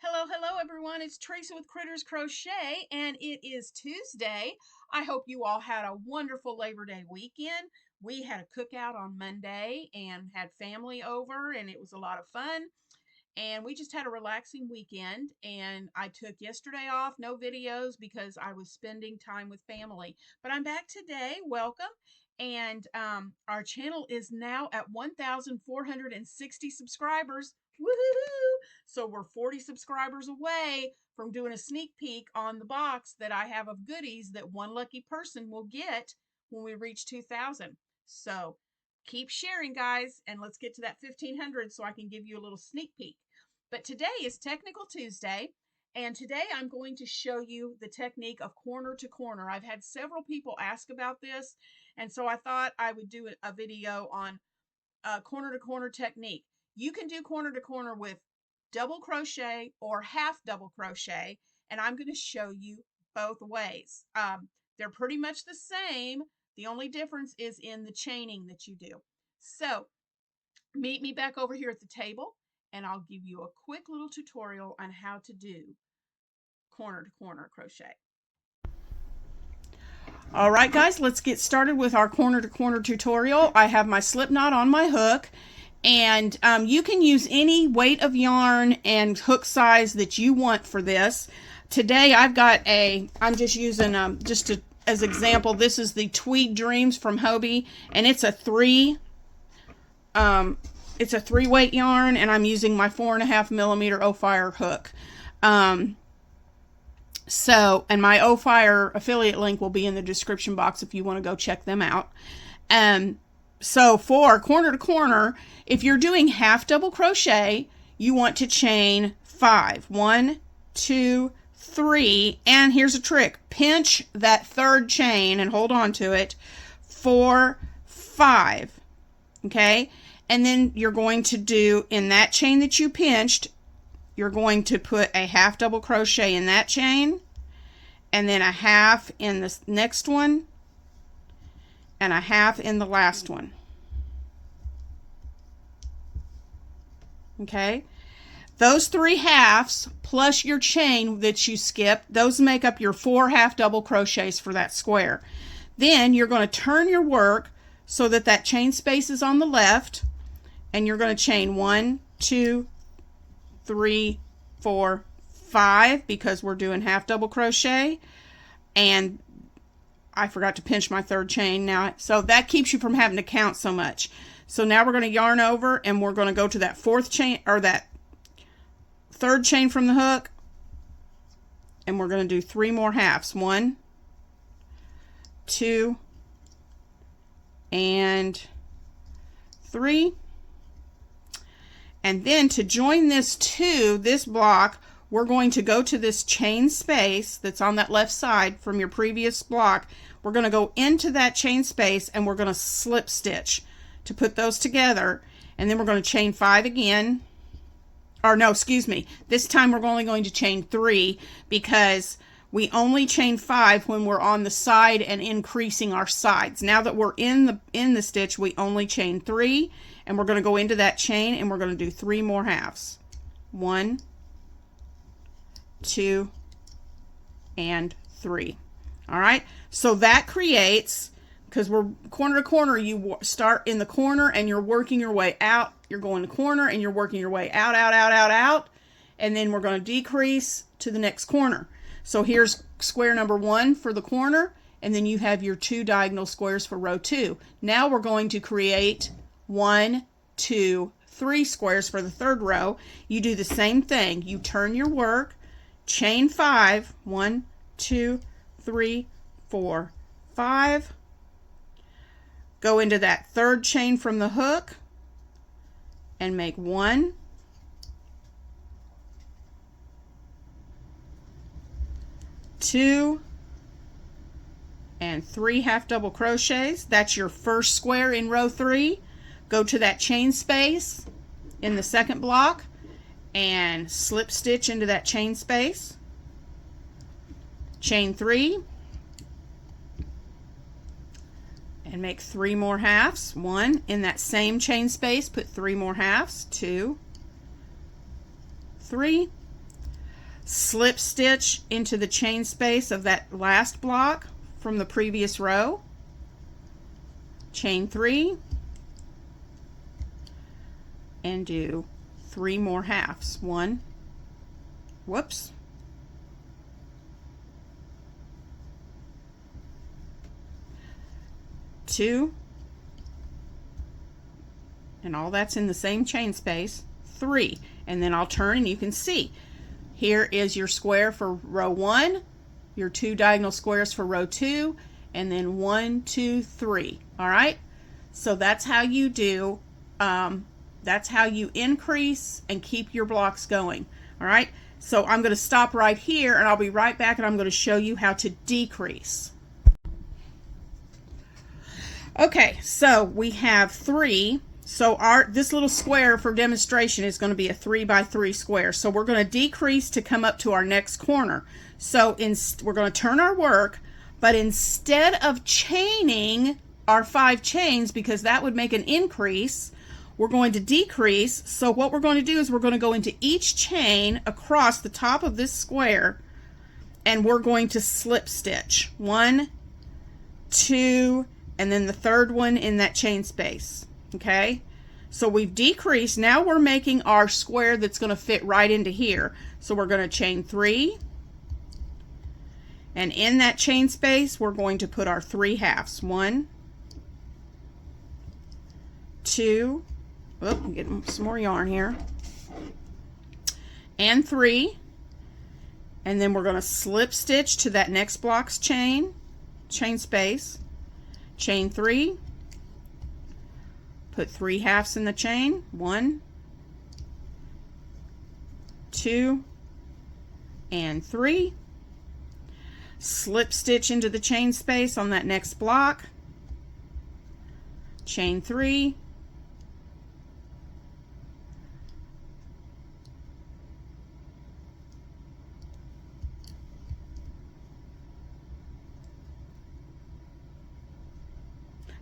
Hello everyone. It's Teresa with Critters Crochet, and it is Tuesday. I hope you all had a wonderful Labor Day weekend. We had a cookout on Monday and had family over, and it was a lot of fun. And we just had a relaxing weekend. And I took yesterday off, no videos, because I was spending time with family. But I'm back today. Welcome. And our channel is now at 1,460 subscribers. Woohoo! So we're 40 subscribers away from doing a sneak peek on the box that I have of goodies that one lucky person will get when we reach 2,000. So keep sharing, guys, and let's get to that 1,500 so I can give you a little sneak peek. But today is Technical Tuesday, and today I'm going to show you the technique of corner to corner. I've had several people ask about this, and so I thought I would do a video on corner to corner technique. You can do corner to corner with double crochet or half double crochet, and I'm going to show you both ways. They're pretty much the same. The only difference is in the chaining that you do. So meet me back over here at the table, and I'll give you a quick little tutorial on how to do corner to corner crochet. All right, guys, let's get started with our corner to corner tutorial. I have my slip knot on my hook, and you can use any weight of yarn and hook size that you want for this. Today I've got I'm just using as example, this is the Tweed Dreams from Hobie, and it's a 3 weight yarn, and I'm using my 4.5 millimeter Ophire hook. And my Ophire affiliate link will be in the description box if you want to go check them out. So for corner to corner, if you're doing half double crochet, you want to chain 5. 1, 2, 3, and here's a trick. Pinch that third chain and hold on to it. 4, 5. Okay? And then you're going to do, in that chain that you pinched, you're going to put a half double crochet in that chain, and then a half in the next one, and a half in the last one. Okay? Those 3 halves plus your chain that you skipped, those make up your 4 half double crochets for that square. Then you're going to turn your work so that that chain space is on the left, and you're going to chain 1, 2, 3, 4, 5, because we're doing half double crochet, and I forgot to pinch my third chain now, so that keeps you from having to count so much. So now we're going to yarn over, and we're going to go to that fourth chain, or that third chain from the hook, and we're going to do 3 more halves. 1, 2, and 3. And then to join this to this block, we're going to go to this chain space that's on that left side from your previous block. We're going to go into that chain space, and we're going to slip stitch to put those together. And then we're going to chain 5 again. Or no, excuse me. This time we're only going to chain 3, because we only chain 5 when we're on the side and increasing our sides. Now that we're in the stitch, we only chain 3. And we're going to go into that chain, and we're going to do 3 more halves. 1, 2, and 3. All right. So that creates, because we're corner to corner, you start in the corner and you're working your way out. You're going to corner and you're working your way out, out, out, out, out. And then we're going to decrease to the next corner. So here's square number 1 for the corner, and then you have your 2 diagonal squares for row 2. Now we're going to create 1, 2, 3 squares for the third row. You do the same thing. You turn your work, chain 5, 1, 2, 3, 4, 5. Go into that third chain from the hook and make 1, 2, and 3 half double crochets. That's your first square in row 3. Go to that chain space in the second block and slip stitch into that chain space. Chain 3 and make 3 more halves. 1 in that same chain space, put 3 more halves. 2, 3, slip stitch into the chain space of that last block from the previous row, chain 3, and do 3 more halves. 1, whoops, 2, and all that's in the same chain space, 3, and then I'll turn and you can see here is your square for row 1, your 2 diagonal squares for row 2, and then 1, 2, 3. All right, so that's how you do that's how you increase and keep your blocks going. All right, so I'm going to stop right here and I'll be right back, and I'm going to show you how to decrease. Okay, so we have 3. So this little square for demonstration is going to be a 3 by 3 square. So we're going to decrease to come up to our next corner. So we're going to turn our work, but instead of chaining our 5 chains, because that would make an increase, we're going to decrease. So what we're going to do is we're going to go into each chain across the top of this square, and we're going to slip stitch 1, 2, and then the third one in that chain space. Okay, so we've decreased. Now we're making our square that's going to fit right into here. So we're going to chain 3, and in that chain space we're going to put our 3 halves. 1, 2, I'm getting some more yarn here, and 3, and then we're going to slip stitch to that next block's chain space, chain 3, put 3 halves in the chain, 1, 2, and 3, slip stitch into the chain space on that next block, chain 3,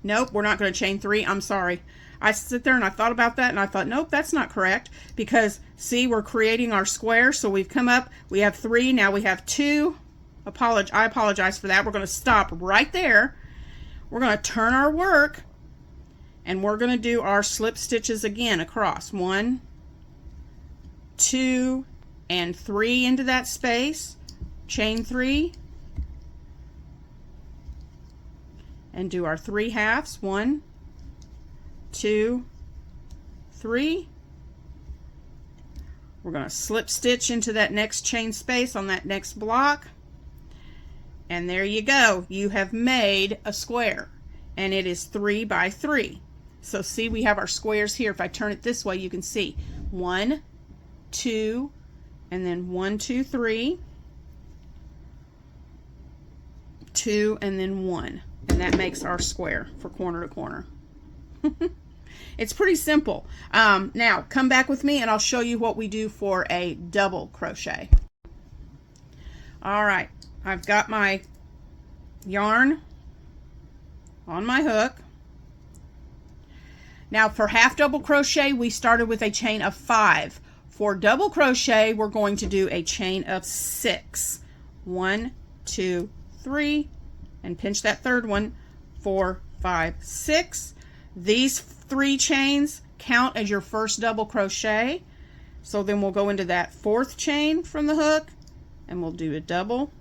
nope, we're not going to chain 3. I'm sorry. I sit there and I thought about that and I thought, nope, that's not correct, because see, we're creating our square. So we've come up, we have 3, now we have 2. I apologize for that. We're going to stop right there. We're going to turn our work and we're going to do our slip stitches again across. 1, 2, and 3 into that space, chain 3, and do our 3 halves. 1, 2, 3. We're going to slip stitch into that next chain space on that next block, and there you go. You have made a square, and it is 3 by 3. So see, we have our squares here. If I turn it this way, you can see 1, 2, and then 1, 2, 3, 2, and then 1, and that makes our square for corner to corner. It's pretty simple. Now come back with me and I'll show you what we do for a double crochet. All right, I've got my yarn on my hook. Now for half double crochet, we started with a chain of 5. For double crochet, we're going to do a chain of 6. 1, 2, 3, and pinch that third one. 4, 5, 6. These 3 chains count as your first double crochet. So then we'll go into that 4th chain from the hook and we'll do a double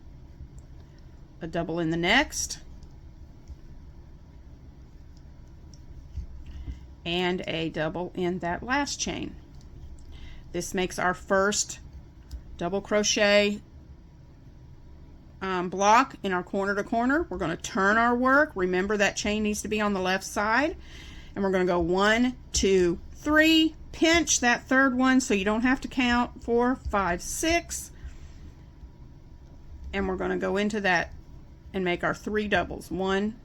in the next, and a double in that last chain. This makes our first double crochet block in our corner to corner. We're going to turn our work. Remember, that chain needs to be on the left side, and we're going to go 1, 2, 3, pinch that third one so you don't have to count. 4, 5, 6, and we're going to go into that and make our 3 doubles. 1,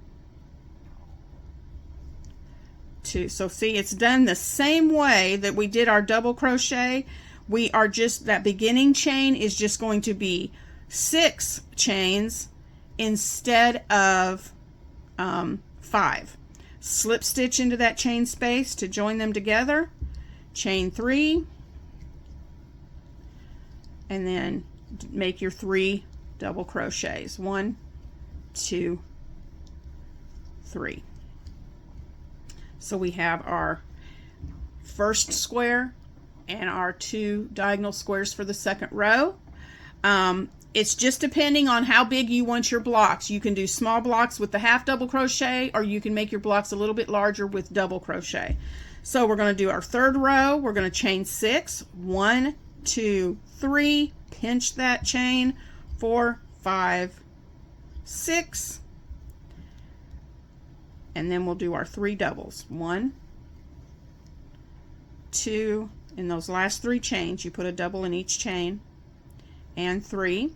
2. So see, it's done the same way that we did our double crochet. We are just, that beginning chain is just going to be 6 chains instead of 5. Slip stitch into that chain space to join them together, chain 3, and then make your 3 double crochets. 1, 2, 3. So we have our first square and our 2 diagonal squares for the second row. It's just depending on how big you want your blocks. You can do small blocks with the half double crochet, or you can make your blocks a little bit larger with double crochet. So we're going to do our third row. We're going to chain 6. 1, 2, 3. Pinch that chain. 4, 5, 6. And then we'll do our 3 doubles. 1, 2. In those last 3 chains, you put a double in each chain. And 3.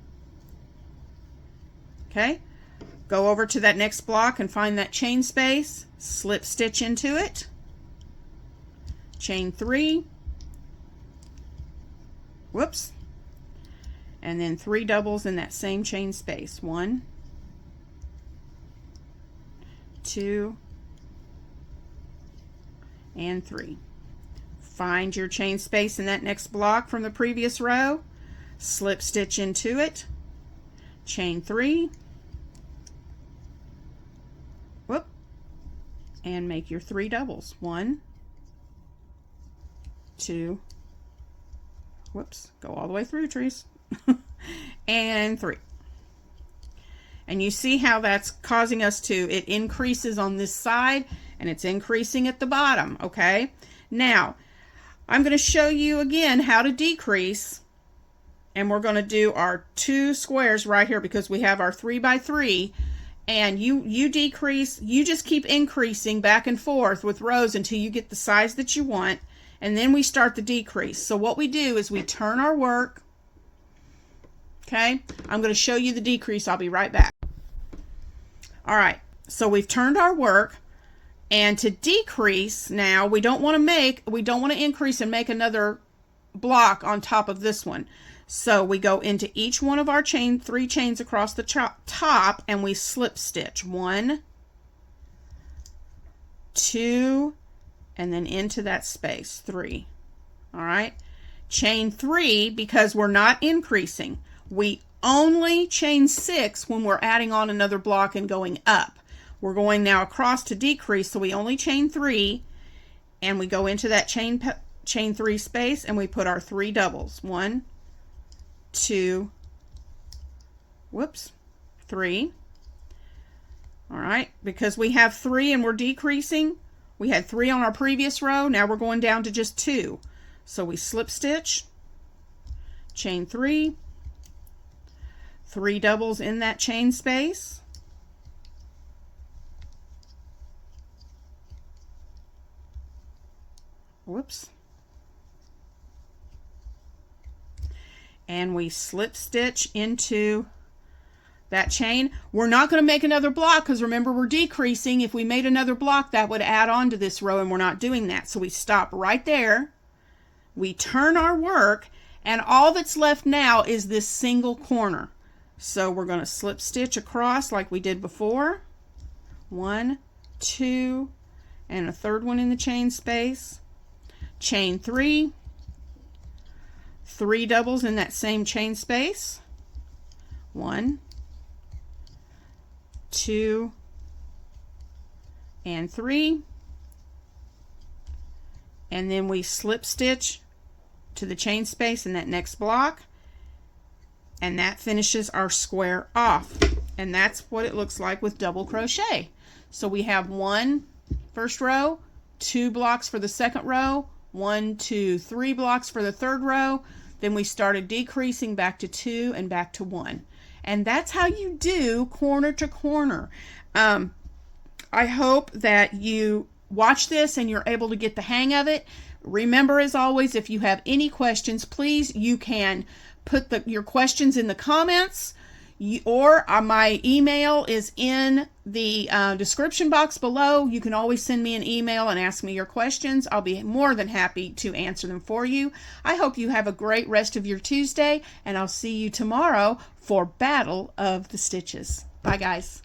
Okay, go over to that next block and find that chain space, slip stitch into it, chain 3, whoops, and then 3 doubles in that same chain space. 1, 2, and 3. Find your chain space in that next block from the previous row, slip stitch into it, chain 3, whoop, and make your 3 doubles. 1, 2, whoops, go all the way through, Teresa, and 3. And you see how that's causing us to, it increases on this side and it's increasing at the bottom. Okay, now I'm going to show you again how to decrease. And we're going to do our 2 squares right here because we have our 3 by 3, and you decrease, you just keep increasing back and forth with rows until you get the size that you want, and then we start the decrease. So what we do is we turn our work. Okay, I'm going to show you the decrease. I'll be right back. All right, so we've turned our work, and to decrease now, we don't want to increase and make another block on top of this one. So we go into each one of our 3 chains across the top, and we slip stitch. 1, 2, and then into that space. 3. All right. Chain 3 because we're not increasing. We only chain 6 when we're adding on another block and going up. We're going now across to decrease, so we only chain 3, and we go into that chain 3 space, and we put our 3 doubles. 1, 2, whoops, 3. All right, because we have 3 and we're decreasing. We had 3 on our previous row. Now we're going down to just 2. So we slip stitch, chain 3, 3 doubles in that chain space. Whoops. And we slip stitch into that chain. We're not going to make another block because remember we're decreasing. If we made another block, that would add on to this row, and we're not doing that. So we stop right there. We turn our work, and all that's left now is this single corner. So we're going to slip stitch across like we did before. 1, 2, and a third one in the chain space. Chain 3. 3 doubles in that same chain space. 1, 2, and 3. And then we slip stitch to the chain space in that next block. And that finishes our square off. And that's what it looks like with double crochet. So we have 1 first row, 2 blocks for the second row, 1, 2, 3 blocks for the third row. Then we started decreasing back to 2 and back to 1. And that's how you do corner to corner. I hope that you watch this and you're able to get the hang of it. Remember, as always, if you have any questions, please, you can put your questions in the comments, or my email is in the description box below. You can always send me an email and ask me your questions. I'll be more than happy to answer them for you. I hope you have a great rest of your Tuesday, and I'll see you tomorrow for Battle of the Stitches. Bye, guys.